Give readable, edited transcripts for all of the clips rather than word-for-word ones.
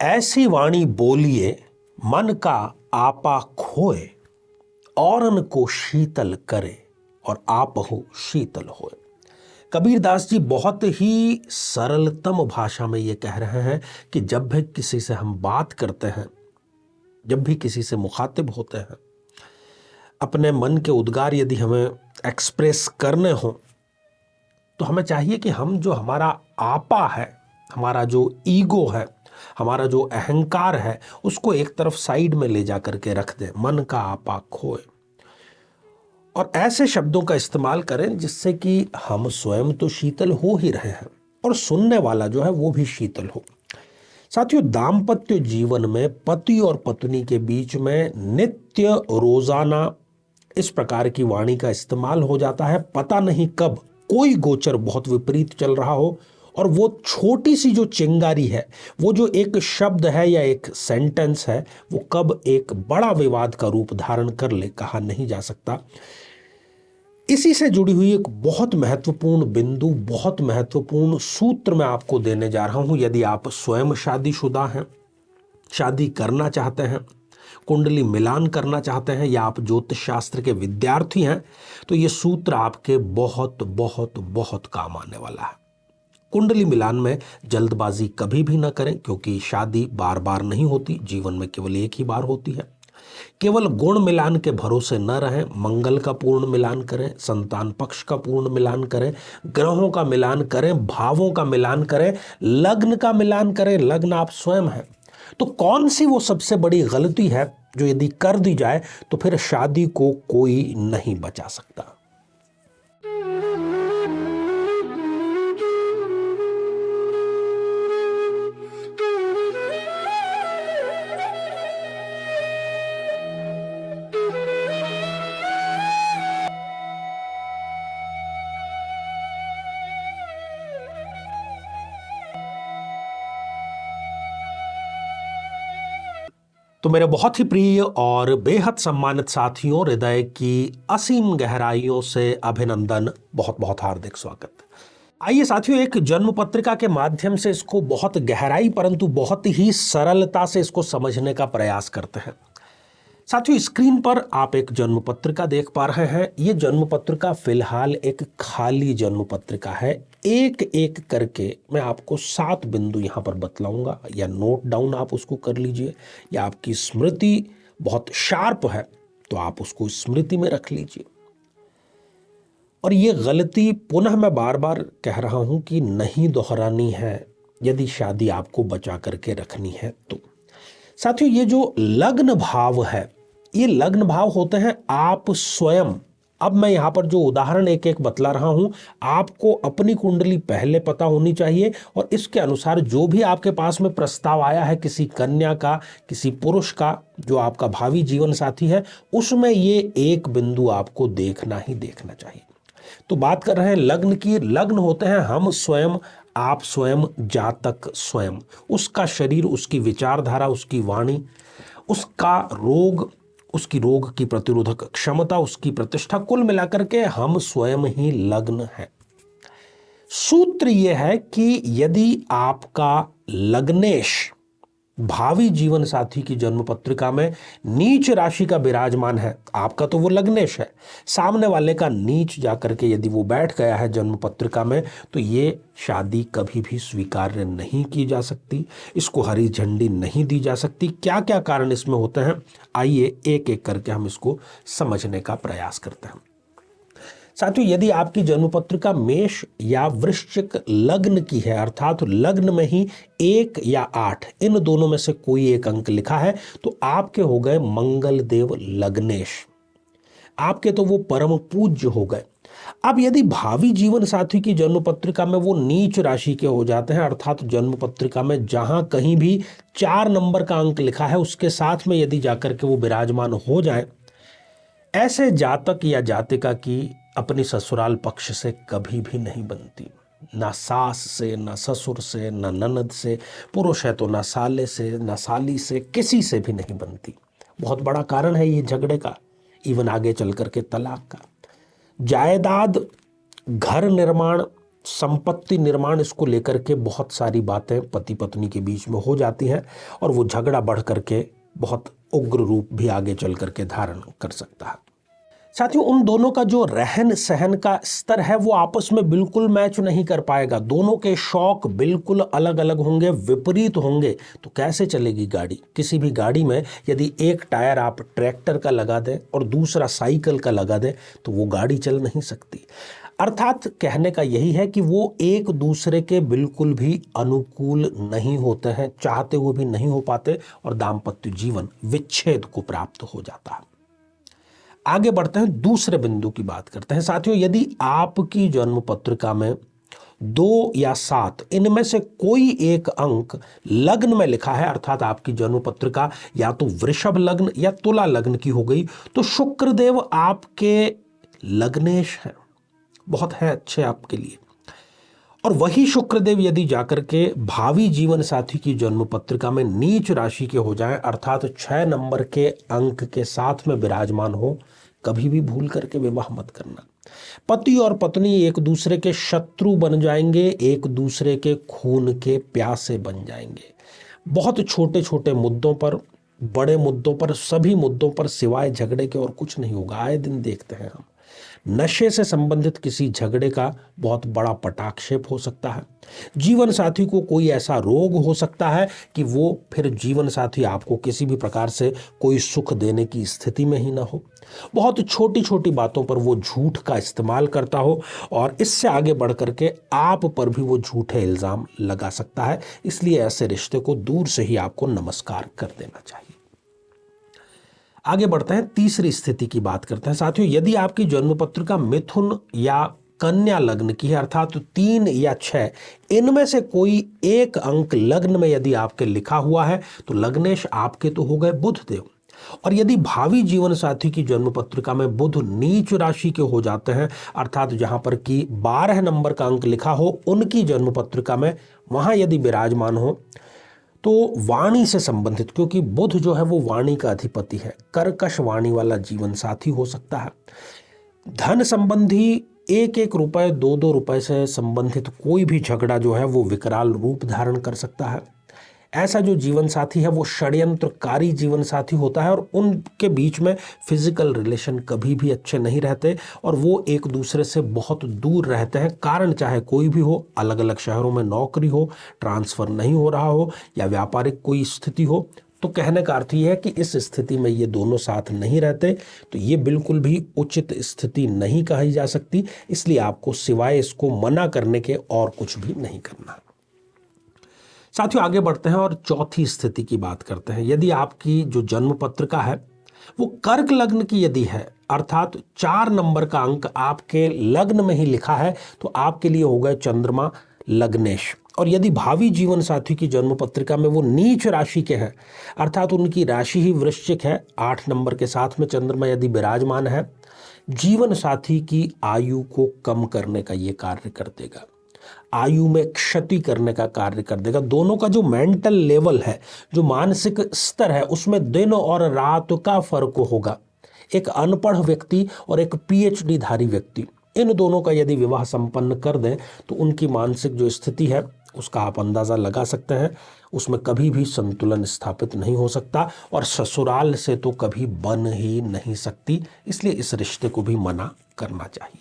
ऐसी वाणी बोलिए मन का आपा खोए, औरन को शीतल करे और आपहु शीतल होए। कबीरदास जी बहुत ही सरलतम भाषा में ये कह रहे हैं कि जब भी किसी से हम बात करते हैं, जब भी किसी से मुखातिब होते हैं, अपने मन के उद्गार यदि हमें एक्सप्रेस करने हों तो हमें चाहिए कि हम जो हमारा आपा है, हमारा जो ईगो है, हमारा जो अहंकार है, उसको एक तरफ साइड में ले जा करके रख दें। मन का आपा खोए और ऐसे शब्दों का इस्तेमाल करें जिससे कि हम स्वयं तो शीतल हो ही रहे हैं और सुनने वाला जो है वो भी शीतल हो। साथियों, दाम्पत्य जीवन में पति और पत्नी के बीच में नित्य रोजाना इस प्रकार की वाणी का इस्तेमाल हो जाता है। पता नहीं कब कोई गोचर बहुत विपरीत चल रहा हो और वो छोटी सी जो चिंगारी है, वो जो एक शब्द है या एक सेंटेंस है, वो कब एक बड़ा विवाद का रूप धारण कर ले, कहा नहीं जा सकता। इसी से जुड़ी हुई एक बहुत महत्वपूर्ण बिंदु, बहुत महत्वपूर्ण सूत्र मैं आपको देने जा रहा हूं। यदि आप स्वयं शादीशुदा हैं, शादी करना चाहते हैं, कुंडली मिलान करना चाहते हैं, या आप ज्योतिष शास्त्र के विद्यार्थी हैं, तो ये सूत्र आपके बहुत बहुत बहुत काम आने वाला है। कुंडली मिलान में जल्दबाजी कभी भी ना करें, क्योंकि शादी बार बार नहीं होती, जीवन में केवल एक ही बार होती है। केवल गुण मिलान के भरोसे न रहें, मंगल का पूर्ण मिलान करें, संतान पक्ष का पूर्ण मिलान करें, ग्रहों का मिलान करें, भावों का मिलान करें, लग्न का मिलान करें। लग्न आप स्वयं हैं। तो कौन सी वो सबसे बड़ी गलती है जो यदि कर दी जाए तो फिर शादी को कोई नहीं बचा सकता। तो मेरे बहुत ही प्रिय और बेहद सम्मानित साथियों, हृदय की असीम गहराइयों से अभिनंदन, बहुत बहुत हार्दिक स्वागत। आइए साथियों, एक जन्म पत्रिका के माध्यम से इसको बहुत गहराई परंतु बहुत ही सरलता से इसको समझने का प्रयास करते हैं। साथियों, स्क्रीन पर आप एक जन्म पत्रिका देख पा रहे हैं। ये जन्म पत्रिका फिलहाल एक खाली जन्म पत्रिका है। एक एक करके मैं आपको 7 बिंदु यहाँ पर बतलाऊंगा, या नोट डाउन आप उसको कर लीजिए, या आपकी स्मृति बहुत शार्प है तो आप उसको स्मृति में रख लीजिए। और ये गलती पुनः मैं बार बार कह रहा हूँ कि नहीं दोहरानी है यदि शादी आपको बचा करके रखनी है तो। साथियों, ये जो लग्न भाव है, ये लग्न भाव होते हैं आप स्वयं। अब मैं यहाँ पर जो उदाहरण एक एक बतला रहा हूँ, आपको अपनी कुंडली पहले पता होनी चाहिए और इसके अनुसार जो भी आपके पास में प्रस्ताव आया है किसी कन्या का, किसी पुरुष का जो आपका भावी जीवन साथी है, उसमें ये एक बिंदु आपको देखना ही देखना चाहिए। तो बात कर रहे हैं लग्न की। लग्न होते हैं हम स्वयं, आप स्वयं, जातक स्वयं, उसका शरीर, उसकी विचारधारा, उसकी वाणी, उसका रोग, उसकी रोग की प्रतिरोधक क्षमता, उसकी प्रतिष्ठा, कुल मिलाकर के हम स्वयं ही लग्न है। सूत्र यह है कि यदि आपका लग्नेश भावी जीवन साथी की जन्म पत्रिका में नीच राशि का विराजमान है, आपका तो वो लग्नेश है, सामने वाले का नीच जाकर के यदि वो बैठ गया है जन्म पत्रिका में, तो ये शादी कभी भी स्वीकार्य नहीं की जा सकती, इसको हरी झंडी नहीं दी जा सकती। क्या क्या कारण इसमें होते हैं, आइए एक एक करके हम इसको समझने का प्रयास करते हैं। साथियों, यदि आपकी जन्म पत्रिका मेष या वृश्चिक लग्न की है, अर्थात लग्न में ही 1 या 8, इन दोनों में से कोई एक अंक लिखा है, तो आपके हो गए मंगल देव लग्नेश, आपके तो वो परम पूज्य हो गए। अब यदि भावी जीवन साथी की जन्म पत्रिका में वो नीच राशि के हो जाते हैं, अर्थात जन्म पत्रिका में जहां कहीं भी 4 नंबर का अंक लिखा है उसके साथ में यदि जाकर के वो विराजमान हो जाए, ऐसे जातक या जातिका की अपनी ससुराल पक्ष से कभी भी नहीं बनती, ना सास से, ना ससुर से, ना ननद से, पुरुष है तो ना साले से, ना साली से, किसी से भी नहीं बनती। बहुत बड़ा कारण है ये झगड़े का, इवन आगे चल करके तलाक का। जायदाद, घर निर्माण, संपत्ति निर्माण, इसको लेकर के बहुत सारी बातें पति पत्नी के बीच में हो जाती हैं और वो झगड़ा बढ़ करके बहुत उग्र रूप भी आगे चल करके धारण कर सकता है। साथियों, उन दोनों का जो रहन सहन का स्तर है वो आपस में बिल्कुल मैच नहीं कर पाएगा। दोनों के शौक बिल्कुल अलग अलग होंगे, विपरीत होंगे। तो कैसे चलेगी गाड़ी? किसी भी गाड़ी में यदि एक टायर आप ट्रैक्टर का लगा दें और दूसरा साइकिल का लगा दें तो वो गाड़ी चल नहीं सकती। अर्थात कहने का यही है कि वो एक दूसरे के बिल्कुल भी अनुकूल नहीं होते हैं, चाहते हुए भी नहीं हो पाते और दाम्पत्य जीवन विच्छेद को प्राप्त हो जाता है। आगे बढ़ते हैं, दूसरे बिंदु की बात करते हैं। साथियों, यदि आपकी जन्म पत्रिका में 2 या 7 इनमें से कोई एक अंक लग्न में लिखा है, अर्थात आपकी जन्म पत्रिका या तो वृषभ लग्न या तुला लग्न की हो गई, तो शुक्रदेव आपके लग्नेश हैं, बहुत है अच्छे आपके लिए। और वही शुक्रदेव यदि जाकर के भावी जीवन साथी की जन्म पत्रिका में नीच राशि के हो जाएं, अर्थात 6 नंबर के अंक के साथ में विराजमान हो, कभी भी भूल करके विवाह मत करना। पति और पत्नी एक दूसरे के शत्रु बन जाएंगे, एक दूसरे के खून के प्यासे बन जाएंगे। बहुत छोटे छोटे मुद्दों पर, बड़े मुद्दों पर, सभी मुद्दों पर सिवाय झगड़े के और कुछ नहीं होगा। आए दिन देखते हैं हम, नशे से संबंधित किसी झगड़े का बहुत बड़ा पटाक्षेप हो सकता है। जीवन साथी को कोई ऐसा रोग हो सकता है कि वो फिर जीवन साथी आपको किसी भी प्रकार से कोई सुख देने की स्थिति में ही ना हो। बहुत छोटी छोटी बातों पर वो झूठ का इस्तेमाल करता हो और इससे आगे बढ़ करके आप पर भी वो झूठे इल्जाम लगा सकता है। इसलिए ऐसे रिश्ते को दूर से ही आपको नमस्कार कर देना चाहिए। आगे बढ़ते हैं, तीसरी स्थिति की बात करते हैं। साथियों, यदि आपकी जन्म पत्रिका मिथुन या कन्या लग्न की है, अर्थात 3 या 6 इनमें से कोई एक अंक लग्न में यदि आपके लिखा हुआ है तो लग्नेश आपके तो हो गए बुध देव। और यदि भावी जीवन साथी की जन्म पत्रिका में बुध नीच राशि के हो जाते हैं, अर्थात जहां पर कि 12 नंबर का अंक लिखा हो उनकी जन्म पत्रिका में, वहां यदि विराजमान हो तो वाणी से संबंधित, क्योंकि बुध जो है वो वाणी का अधिपति है, कर्कश वाणी वाला जीवन साथी हो सकता है। धन संबंधी 1-1 रुपए 2-2 रुपए से संबंधित कोई भी झगड़ा जो है वो विकराल रूप धारण कर सकता है। ऐसा जो जीवन साथी है वो षड्यंत्रकारी जीवन साथी होता है और उनके बीच में फिजिकल रिलेशन कभी भी अच्छे नहीं रहते और वो एक दूसरे से बहुत दूर रहते हैं। कारण चाहे कोई भी हो, अलग अलग शहरों में नौकरी हो, ट्रांसफर नहीं हो रहा हो या व्यापारिक कोई स्थिति हो, तो कहने का अर्थ ये है कि इस स्थिति में ये दोनों साथ नहीं रहते, तो ये बिल्कुल भी उचित स्थिति नहीं कही जा सकती। इसलिए आपको सिवाय इसको मना करने के और कुछ भी नहीं करना। साथियों, आगे बढ़ते हैं और चौथी स्थिति की बात करते हैं। यदि आपकी जो जन्म पत्रिका है वो कर्क लग्न की यदि है, अर्थात 4 नंबर का अंक आपके लग्न में ही लिखा है, तो आपके लिए हो गए चंद्रमा लग्नेश। और यदि भावी जीवन साथी की जन्म पत्रिका में वो नीच राशि के हैं, अर्थात उनकी राशि ही वृश्चिक है, 8 नंबर के साथ में चंद्रमा यदि विराजमान है, जीवन साथी की आयु को कम करने का ये कार्य कर देगा, आयु में क्षति करने का कार्य कर देगा। दोनों का जो मेंटल लेवल है, जो मानसिक स्तर है, उसमें दिन और रात का फर्क होगा। एक अनपढ़ व्यक्ति और एक पीएचडी धारी व्यक्ति, इन दोनों का यदि विवाह संपन्न कर दें तो उनकी मानसिक जो स्थिति है उसका आप अंदाजा लगा सकते हैं। उसमें कभी भी संतुलन स्थापित नहीं हो सकता और ससुराल से तो कभी बन ही नहीं सकती। इसलिए इस रिश्ते को भी मना करना चाहिए।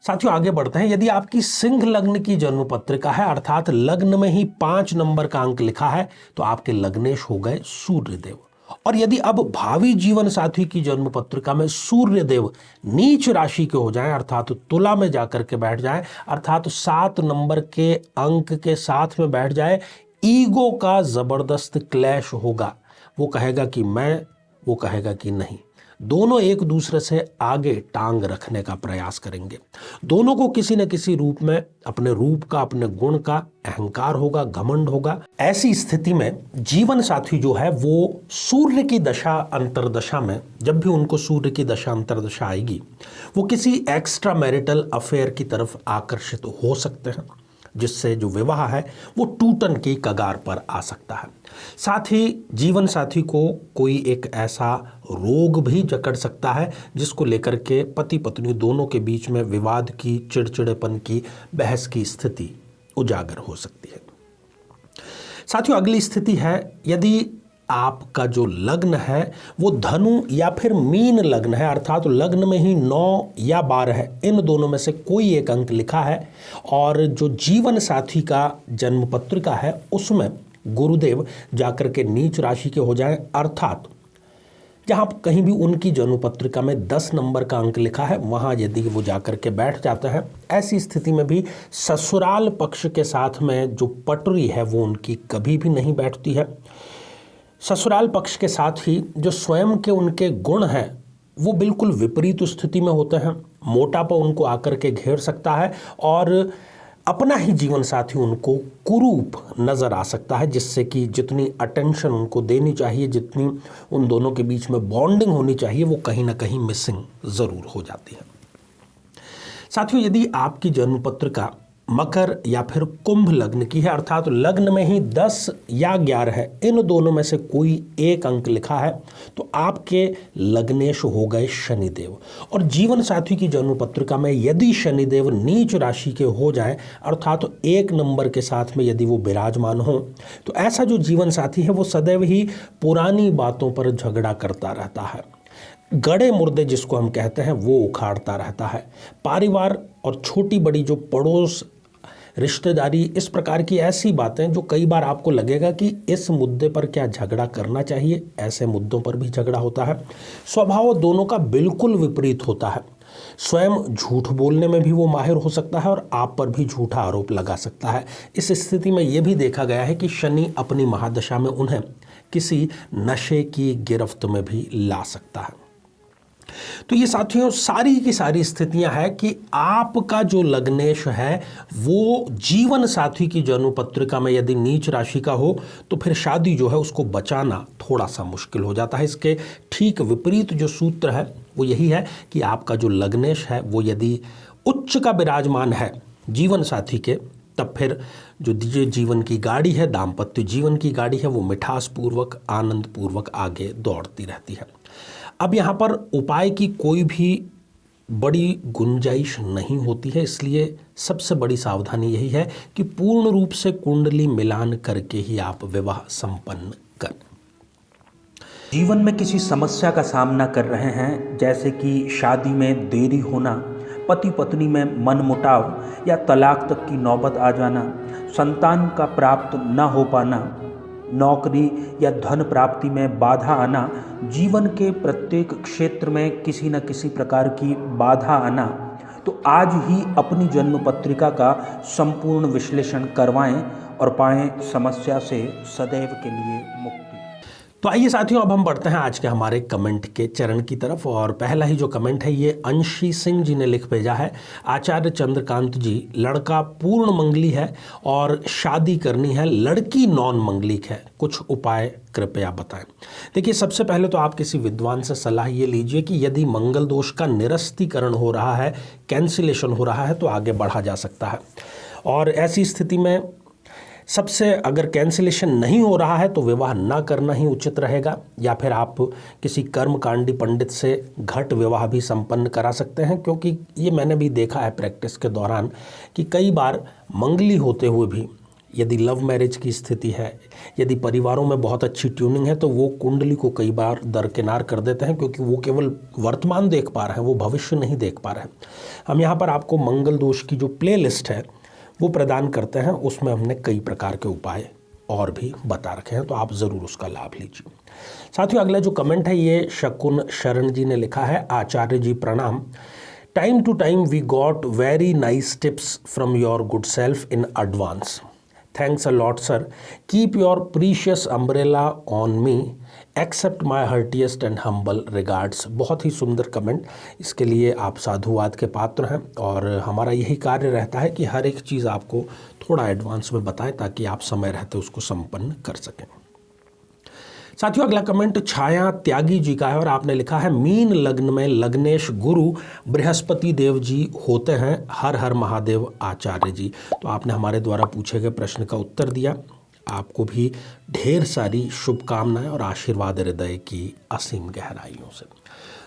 साथियों, आगे बढ़ते हैं। यदि आपकी सिंह लग्न की जन्म पत्रिका है, अर्थात लग्न में ही 5 नंबर का अंक लिखा है, तो आपके लग्नेश हो गए सूर्यदेव। और यदि अब भावी जीवन साथी की जन्म पत्रिका में सूर्यदेव नीच राशि के हो जाएं, अर्थात तुला में जाकर के बैठ जाएं, अर्थात 7 नंबर के अंक के साथ में बैठ जाए, ईगो का जबरदस्त क्लैश होगा। वो कहेगा कि मैं, वो कहेगा कि नहीं। दोनों एक दूसरे से आगे टांग रखने का प्रयास करेंगे। दोनों को किसी न किसी रूप में अपने रूप का, अपने गुण का अहंकार होगा, घमंड होगा। ऐसी स्थिति में जीवन साथी जो है वो सूर्य की दशा अंतरदशा में, जब भी उनको सूर्य की दशा अंतरदशा आएगी, वो किसी एक्स्ट्रा मैरिटल अफेयर की तरफ आकर्षित हो सकते हैं। जिससे जो विवाह है वो टूटन की कगार पर आ सकता है। साथ ही जीवन साथी को कोई एक ऐसा रोग भी जकड़ सकता है जिसको लेकर के पति पत्नी दोनों के बीच में विवाद की, चिड़चिड़ेपन की, बहस की स्थिति उजागर हो सकती है। साथियों, अगली स्थिति है यदि आपका जो लग्न है वो धनु या फिर मीन लग्न है, अर्थात लग्न में ही 9 या 12 है, इन दोनों में से कोई एक अंक लिखा है और जो जीवन साथी का जन्म पत्रिका है उसमें गुरुदेव जाकर के नीच राशि के हो जाएं, अर्थात जहाँ कहीं भी उनकी जन्म पत्रिका में 10 नंबर का अंक लिखा है वहाँ यदि वो जाकर के बैठ जाता है, ऐसी स्थिति में भी ससुराल पक्ष के साथ में जो पटरी है वो उनकी कभी भी नहीं बैठती है। ससुराल पक्ष के साथ ही जो स्वयं के उनके गुण हैं वो बिल्कुल विपरीत स्थिति में होते हैं। मोटापा उनको आकर के घेर सकता है और अपना ही जीवन साथी उनको कुरूप नज़र आ सकता है, जिससे कि जितनी अटेंशन उनको देनी चाहिए, जितनी उन दोनों के बीच में बॉन्डिंग होनी चाहिए, वो कहीं ना कहीं मिसिंग ज़रूर हो जाती है। साथियों, यदि आपकी जन्म पत्रिका मकर या फिर कुंभ लग्न की है, अर्थात लग्न में ही 10 या 11 है, इन दोनों में से कोई एक अंक लिखा है, तो आपके लग्नेश हो गए शनिदेव। और जीवन साथी की जन्म पत्रिका में यदि शनिदेव नीच राशि के हो जाए, अर्थात तो 1 नंबर के साथ में यदि वो विराजमान हो, तो ऐसा जो जीवन साथी है वो सदैव ही पुरानी बातों पर झगड़ा करता रहता है, गड़े मुर्दे जिसको हम कहते हैं वो उखाड़ता रहता है। परिवार और छोटी बड़ी जो पड़ोस, रिश्तेदारी, इस प्रकार की ऐसी बातें जो कई बार आपको लगेगा कि इस मुद्दे पर क्या झगड़ा करना चाहिए, ऐसे मुद्दों पर भी झगड़ा होता है। स्वभाव दोनों का बिल्कुल विपरीत होता है। स्वयं झूठ बोलने में भी वो माहिर हो सकता है और आप पर भी झूठा आरोप लगा सकता है। इस स्थिति में ये भी देखा गया है कि शनि अपनी महादशा में उन्हें किसी नशे की गिरफ्त में भी ला सकता है। तो ये साथियों सारी की सारी स्थितियां हैं कि आपका जो लग्नेश है वो जीवन साथी की जन्म पत्रिका में यदि नीच राशि का हो तो फिर शादी जो है उसको बचाना थोड़ा सा मुश्किल हो जाता है। इसके ठीक विपरीत जो सूत्र है वो यही है कि आपका जो लग्नेश है वो यदि उच्च का विराजमान है जीवन साथी के, तब फिर जो जीवन की गाड़ी है, दाम्पत्य जीवन की गाड़ी है, वो मिठास पूर्वक, आनंद पूर्वक आगे दौड़ती रहती है। अब यहाँ पर उपाय की कोई भी बड़ी गुंजाइश नहीं होती है, इसलिए सबसे बड़ी सावधानी यही है कि पूर्ण रूप से कुंडली मिलान करके ही आप विवाह संपन्न करें। जीवन में किसी समस्या का सामना कर रहे हैं, जैसे कि शादी में देरी होना, पति पत्नी में मनमुटाव या तलाक तक की नौबत आ जाना, संतान का प्राप्त न हो पाना, नौकरी या धन प्राप्ति में बाधा आना, जीवन के प्रत्येक क्षेत्र में किसी न किसी प्रकार की बाधा आना, तो आज ही अपनी जन्म पत्रिका का संपूर्ण विश्लेषण करवाएं और पाएं समस्या से सदैव के लिए मुक्ति। तो आइए साथियों, अब हम बढ़ते हैं आज के हमारे कमेंट के चरण की तरफ। और पहला ही जो कमेंट है ये अंशी सिंह जी ने लिख भेजा है। आचार्य चंद्रकांत जी, लड़का पूर्ण मंगली है और शादी करनी है, लड़की नॉन मंगलिक है, कुछ उपाय कृपया बताएं। देखिए, सबसे पहले तो आप किसी विद्वान से सलाह ये लीजिए कि यदि मंगल दोष का निरस्तीकरण हो रहा है, कैंसिलेशन हो रहा है, तो आगे बढ़ा जा सकता है। और ऐसी स्थिति में सबसे अगर कैंसिलेशन नहीं हो रहा है तो विवाह ना करना ही उचित रहेगा, या फिर आप किसी कर्मकांडी पंडित से घट विवाह भी संपन्न करा सकते हैं, क्योंकि ये मैंने भी देखा है प्रैक्टिस के दौरान कि कई बार मंगली होते हुए भी यदि लव मैरिज की स्थिति है, यदि परिवारों में बहुत अच्छी ट्यूनिंग है, तो वो कुंडली को कई बार दरकिनार कर देते हैं, क्योंकि वो केवल वर्तमान देख पा रहे हैं, वो भविष्य नहीं देख पा रहे हैं। हम यहाँ पर आपको मंगल दोष की जो प्ले लिस्ट है वो प्रदान करते हैं, उसमें हमने कई प्रकार के उपाय और भी बता रखे हैं, तो आप ज़रूर उसका लाभ लीजिए। साथियों, अगला जो कमेंट है ये शकुन शरण जी ने लिखा है। आचार्य जी प्रणाम। Time to time we got very nice tips from your good self in advance. Thanks a lot sir. Keep your precious umbrella on me, accept my heartiest and humble regards. बहुत ही सुंदर कमेंट, इसके लिए आप साधुवाद के पात्र हैं और हमारा यही कार्य रहता है कि हर एक चीज़ आपको थोड़ा एडवांस में बताएं ताकि आप समय रहते उसको संपन्न कर सकें। साथियों अगला कमेंट छाया त्यागी जी का है और आपने लिखा है मीन लग्न में लग्नेश गुरु बृहस्पति देव जी होते हैं, हर हर महादेव आचार्य जी। तो आपने हमारे द्वारा पूछे गए प्रश्न का उत्तर दिया। आपको भी ढेर सारी शुभकामनाएं और आशीर्वाद हृदय की असीम गहराइयों से।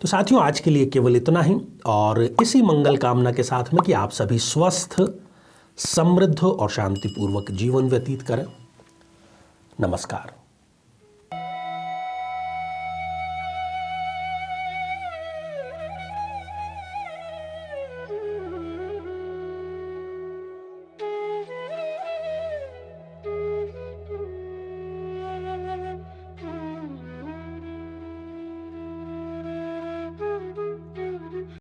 तो साथियों आज के लिए केवल इतना ही, और इसी मंगल कामना के साथ में कि आप सभी स्वस्थ, समृद्ध और शांतिपूर्वक जीवन व्यतीत करें। नमस्कार।